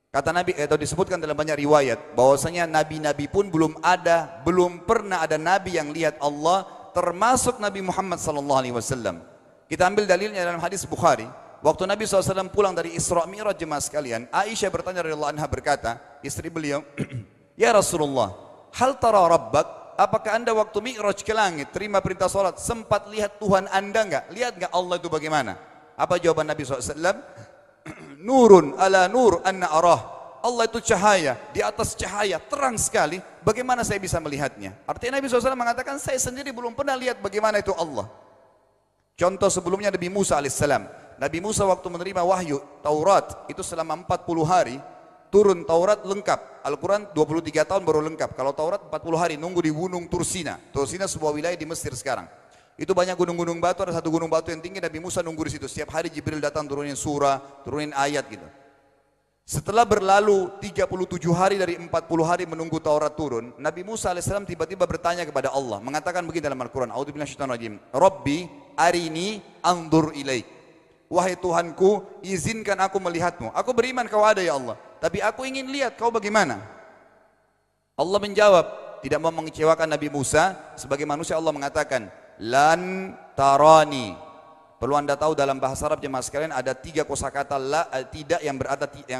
Kata Nabi, atau disebutkan dalam banyak riwayat, bahwasanya nabi-nabi pun belum pernah ada nabi yang lihat Allah, termasuk Nabi Muhammad SAW. Kita ambil dalilnya dalam hadis Bukhari. Waktu Nabi SAW pulang dari Isra Mi'raj, jemaah sekalian, Aisyah bertanya radhiyallahu anha, berkata, istri beliau, ya Rasulullah, hal tara rabbak? Apakah anda waktu Mi'raj ke langit, terima perintah salat, sempat lihat Tuhan anda enggak? Lihat enggak Allah itu bagaimana? Apa jawaban Nabi SAW? Nurun ala nur anna arah. Allah itu cahaya, di atas cahaya, terang sekali. Bagaimana saya bisa melihatnya? Artinya Nabi SAW mengatakan, saya sendiri belum pernah lihat bagaimana itu Allah. Contoh sebelumnya Nabi Musa alaihissalam. Nabi Musa waktu menerima wahyu Taurat itu selama 40 hari turun Taurat lengkap. Al-Quran 23 tahun baru lengkap. Kalau Taurat 40 hari nunggu di gunung Tursina. Tursina sebuah wilayah di Mesir sekarang. Itu banyak gunung-gunung batu, ada satu gunung batu yang tinggi, Nabi Musa nunggu di situ. Setiap hari Jibril datang turunin surah, turunin ayat gitu. Setelah berlalu 37 hari dari 40 hari menunggu Taurat turun, Nabi Musa alaihissalam tiba-tiba bertanya kepada Allah, mengatakan begini dalam Al-Quran, A'udzu billahi minasyaitonir rajim, Rabbi arini anzur ilaik. Wahai Tuhanku, izinkan aku melihatmu. Aku beriman kau ada ya Allah, tapi aku ingin lihat kau bagaimana. Allah menjawab, tidak mau mengecewakan Nabi Musa, sebagai manusia Allah mengatakan, lan tarani. Perlu anda tahu dalam bahasa Arab jemaah sekalian ada 3 kosakata la, tidak yang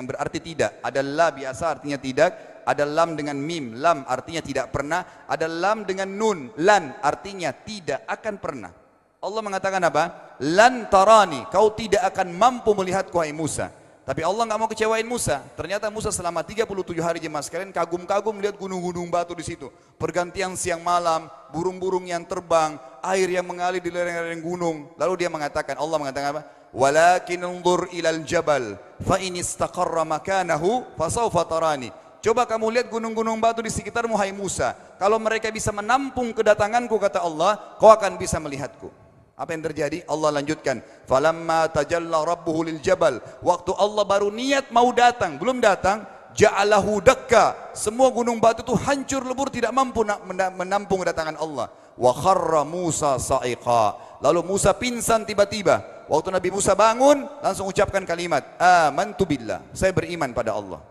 berarti tidak. Ada la biasa artinya tidak, ada lam dengan mim, lam artinya tidak pernah, ada lam dengan nun, lan artinya tidak akan pernah. Allah mengatakan apa? Lan tarani, kau tidak akan mampu melihatku hai Musa. Tapi Allah nggak mau kecewain Musa. Ternyata Musa selama 37 hari jemaah sekalian kagum-kagum melihat gunung-gunung batu di situ. Pergantian siang malam, burung-burung yang terbang, air yang mengalir di lereng-lereng gunung. Lalu dia mengatakan, Allah mengatakan apa? Walakin unzur ilal jabal fa in istaqarra makanahu fasawfa tarani. Coba kamu lihat gunung-gunung batu di sekitarmu hai Musa. Kalau mereka bisa menampung kedatanganku kata Allah, kau akan bisa melihatku. Apa yang terjadi? Allah lanjutkan, falamma tajalla rabbuhu lil jabal. Waktu Allah baru niat mau datang, belum datang, ja'alahu dakka. Semua gunung batu itu hancur lebur, tidak mampu menampung kedatangan Allah. Wa kharra Musa sa'iqa. Lalu Musa pingsan tiba-tiba. Waktu Nabi Musa bangun, langsung ucapkan kalimat, amantu billah. Saya beriman pada Allah.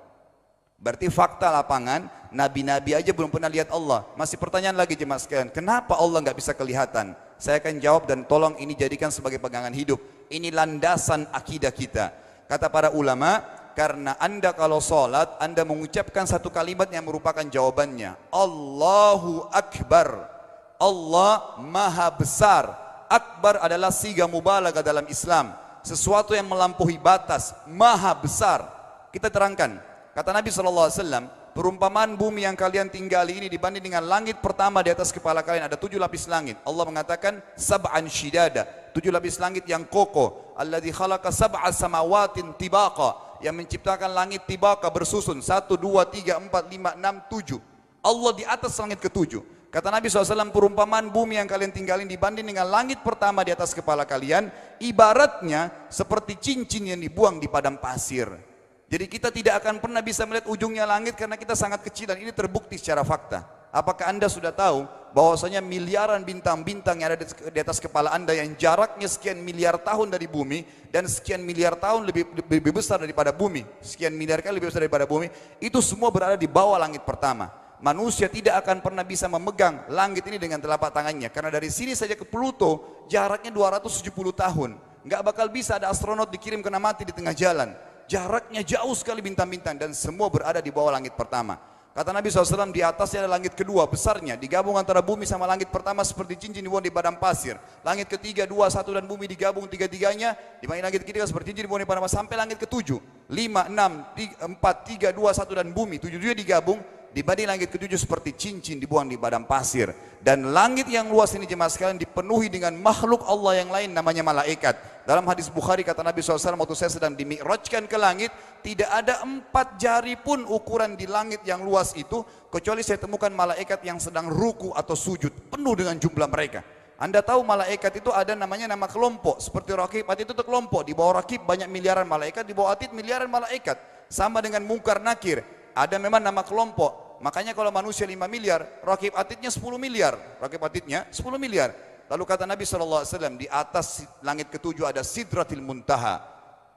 Berarti fakta lapangan, nabi-nabi aja belum pernah lihat Allah. Masih pertanyaan lagi jemaah sekalian, kenapa Allah nggak bisa kelihatan? Saya akan jawab dan tolong ini jadikan sebagai pegangan hidup. Ini landasan akidah kita. Kata para ulama, karena anda kalau sholat, anda mengucapkan satu kalimat yang merupakan jawabannya. Allahu Akbar. Allah Maha Besar. Akbar adalah siga mubalaghah dalam Islam. Sesuatu yang melampaui batas, Maha Besar. Kita terangkan. Kata Nabi SAW, perumpamaan bumi yang kalian tinggali ini dibanding dengan langit pertama di atas kepala kalian ada 7 lapis langit. Allah mengatakan sab'an shidada, 7 lapis langit yang kokoh. Alladzi khalaqa sab'a samawatin tibaqa, yang menciptakan langit tibaqa bersusun 1, 2, 3, 4, 5, 6, 7. Allah di atas langit ke-7. Kata Nabi SAW, perumpamaan bumi yang kalian tinggalin dibanding dengan langit pertama di atas kepala kalian, ibaratnya seperti cincin yang dibuang di padang pasir. Jadi kita tidak akan pernah bisa melihat ujungnya langit karena kita sangat kecil, dan ini terbukti secara fakta. Apakah anda sudah tahu bahwasanya miliaran bintang-bintang yang ada di atas kepala anda yang jaraknya sekian miliar tahun dari bumi dan sekian miliar tahun lebih besar daripada bumi, sekian miliar kali lebih besar daripada bumi, itu semua berada di bawah langit pertama. Manusia tidak akan pernah bisa memegang langit ini dengan telapak tangannya karena dari sini saja ke Pluto jaraknya 270 tahun. Nggak bakal bisa ada astronot dikirim kena mati di tengah jalan. Jaraknya jauh sekali bintang-bintang dan semua berada di bawah langit pertama. Kata Nabi SAW, di atasnya ada langit kedua besarnya, digabung antara bumi sama langit pertama seperti cincin dibuang di padang pasir. Langit ketiga, 2, 1 dan bumi digabung tiga-tiganya, di mana langit ketiga seperti cincin dibuang di padang pasir sampai langit ketujuh. 5, 6, 4, 3, 2, 1 dan bumi, 7 digabung, dibanding langit ketujuh seperti cincin dibuang di padang pasir. Dan langit yang luas ini jemaah sekalian dipenuhi dengan makhluk Allah yang lain namanya malaikat. Dalam hadis Bukhari kata Nabi SAW, waktu saya sedang dimi'rajkan ke langit, tidak ada 4 jari pun ukuran di langit yang luas itu, kecuali saya temukan malaikat yang sedang ruku atau sujud, penuh dengan jumlah mereka. Anda tahu malaikat itu ada namanya nama kelompok, seperti Raqib Atid itu kelompok, di bawah Raqib banyak miliaran malaikat, di bawah Atid miliaran malaikat. Sama dengan Munkar Nakir, ada memang nama kelompok. Makanya kalau manusia 5 miliar, Raqib Atidnya 10 miliar. Raqib Atidnya 10 miliar. Lalu kata Nabi SAW, di atas langit ketujuh ada Sidratil Muntaha.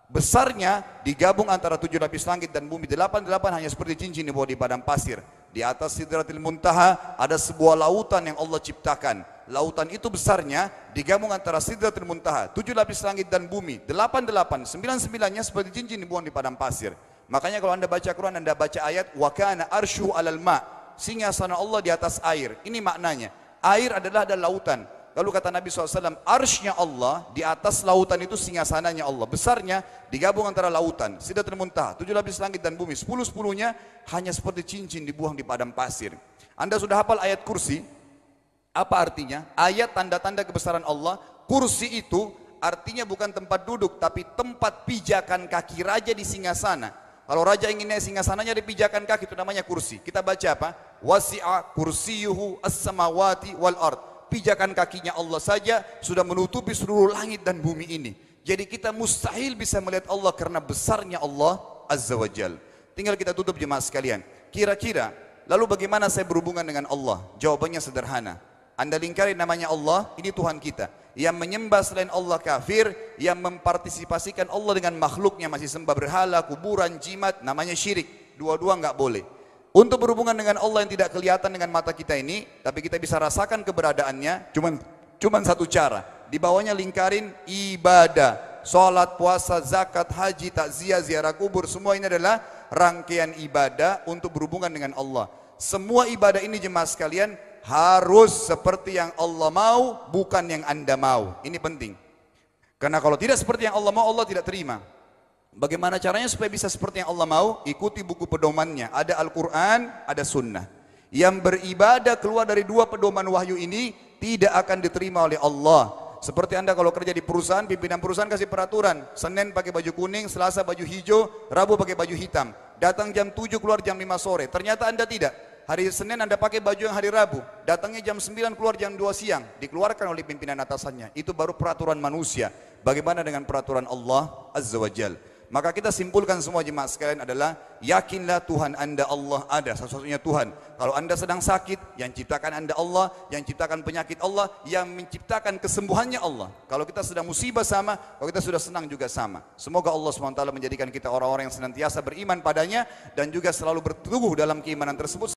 Besarnya digabung antara 7 lapis langit dan bumi. 8 hanya seperti cincin di bawah di padang pasir. Di atas Sidratil Muntaha ada sebuah lautan yang Allah ciptakan. Lautan itu besarnya digabung antara Sidratil Muntaha, 7 lapis langit dan bumi. 9-9-nya seperti cincin dibuang di padang pasir. Makanya kalau anda baca Quran, anda baca ayat wa kana arsyu alal ma, singgasana Allah di atas air. Ini maknanya, air adalah ada lautan. Lalu kata Nabi SAW, arsy-nya Allah di atas lautan itu singgasananya Allah. Besarnya digabung antara lautan, Sidratul Muntaha, 7 lapis langit dan bumi. 10-10-nya hanya seperti cincin dibuang di padang pasir. Anda sudah hafal ayat kursi? Apa artinya? Ayat tanda-tanda kebesaran Allah. Kursi itu artinya bukan tempat duduk, tapi tempat pijakan kaki raja di singgasana. Kalau raja ingin naik singgasananya di pijakan kaki, itu namanya kursi. Kita baca apa? Wasi'a kursiyuhu as-samawati wal ard. Pijakan kakinya Allah saja sudah menutupi seluruh langit dan bumi ini. Jadi kita mustahil bisa melihat Allah karena besarnya Allah Azza wa Jal. Tinggal kita tutup jemaah sekalian. Kira-kira, lalu bagaimana saya berhubungan dengan Allah? Jawabannya sederhana. Anda lingkari namanya Allah, ini Tuhan kita. Yang menyembah selain Allah kafir, yang mempartisipasikan Allah dengan makhluknya, masih sembah berhala, kuburan, jimat, namanya syirik. Dua-dua enggak boleh. Untuk berhubungan dengan Allah yang tidak kelihatan dengan mata kita ini, tapi kita bisa rasakan keberadaannya, cuman satu cara. Di bawahnya lingkarin ibadah, sholat, puasa, zakat, haji, takziah, ziarah kubur, semua ini adalah rangkaian ibadah untuk berhubungan dengan Allah. Semua ibadah ini jemaah sekalian harus seperti yang Allah mau, bukan yang Anda mau. Ini penting. Karena kalau tidak seperti yang Allah mau, Allah tidak terima. Bagaimana caranya supaya bisa seperti yang Allah mau? Ikuti buku pedomannya. Ada Al-Quran, ada Sunnah. Yang beribadah keluar dari 2 pedoman wahyu ini tidak akan diterima oleh Allah. Seperti Anda kalau kerja di perusahaan, pimpinan perusahaan kasih peraturan. Senin pakai baju kuning, Selasa baju hijau, Rabu pakai baju hitam. Datang jam 7, keluar jam 5 sore. Ternyata Anda tidak. Hari Senin Anda pakai baju yang hari Rabu. Datangnya jam 9, keluar jam 2 siang. Dikeluarkan oleh pimpinan atasannya. Itu baru peraturan manusia. Bagaimana dengan peraturan Allah Azza wa Jal? Maka kita simpulkan semua jemaah sekalian adalah yakinlah Tuhan Anda Allah ada, satu-satunya Tuhan. Kalau Anda sedang sakit, yang ciptakan Anda Allah, yang ciptakan penyakit Allah, yang menciptakan kesembuhannya Allah. Kalau kita sedang musibah sama, kalau kita sudah senang juga sama. Semoga Allah SWT menjadikan kita orang-orang yang senantiasa beriman padanya dan juga selalu berteguh dalam keimanan tersebut.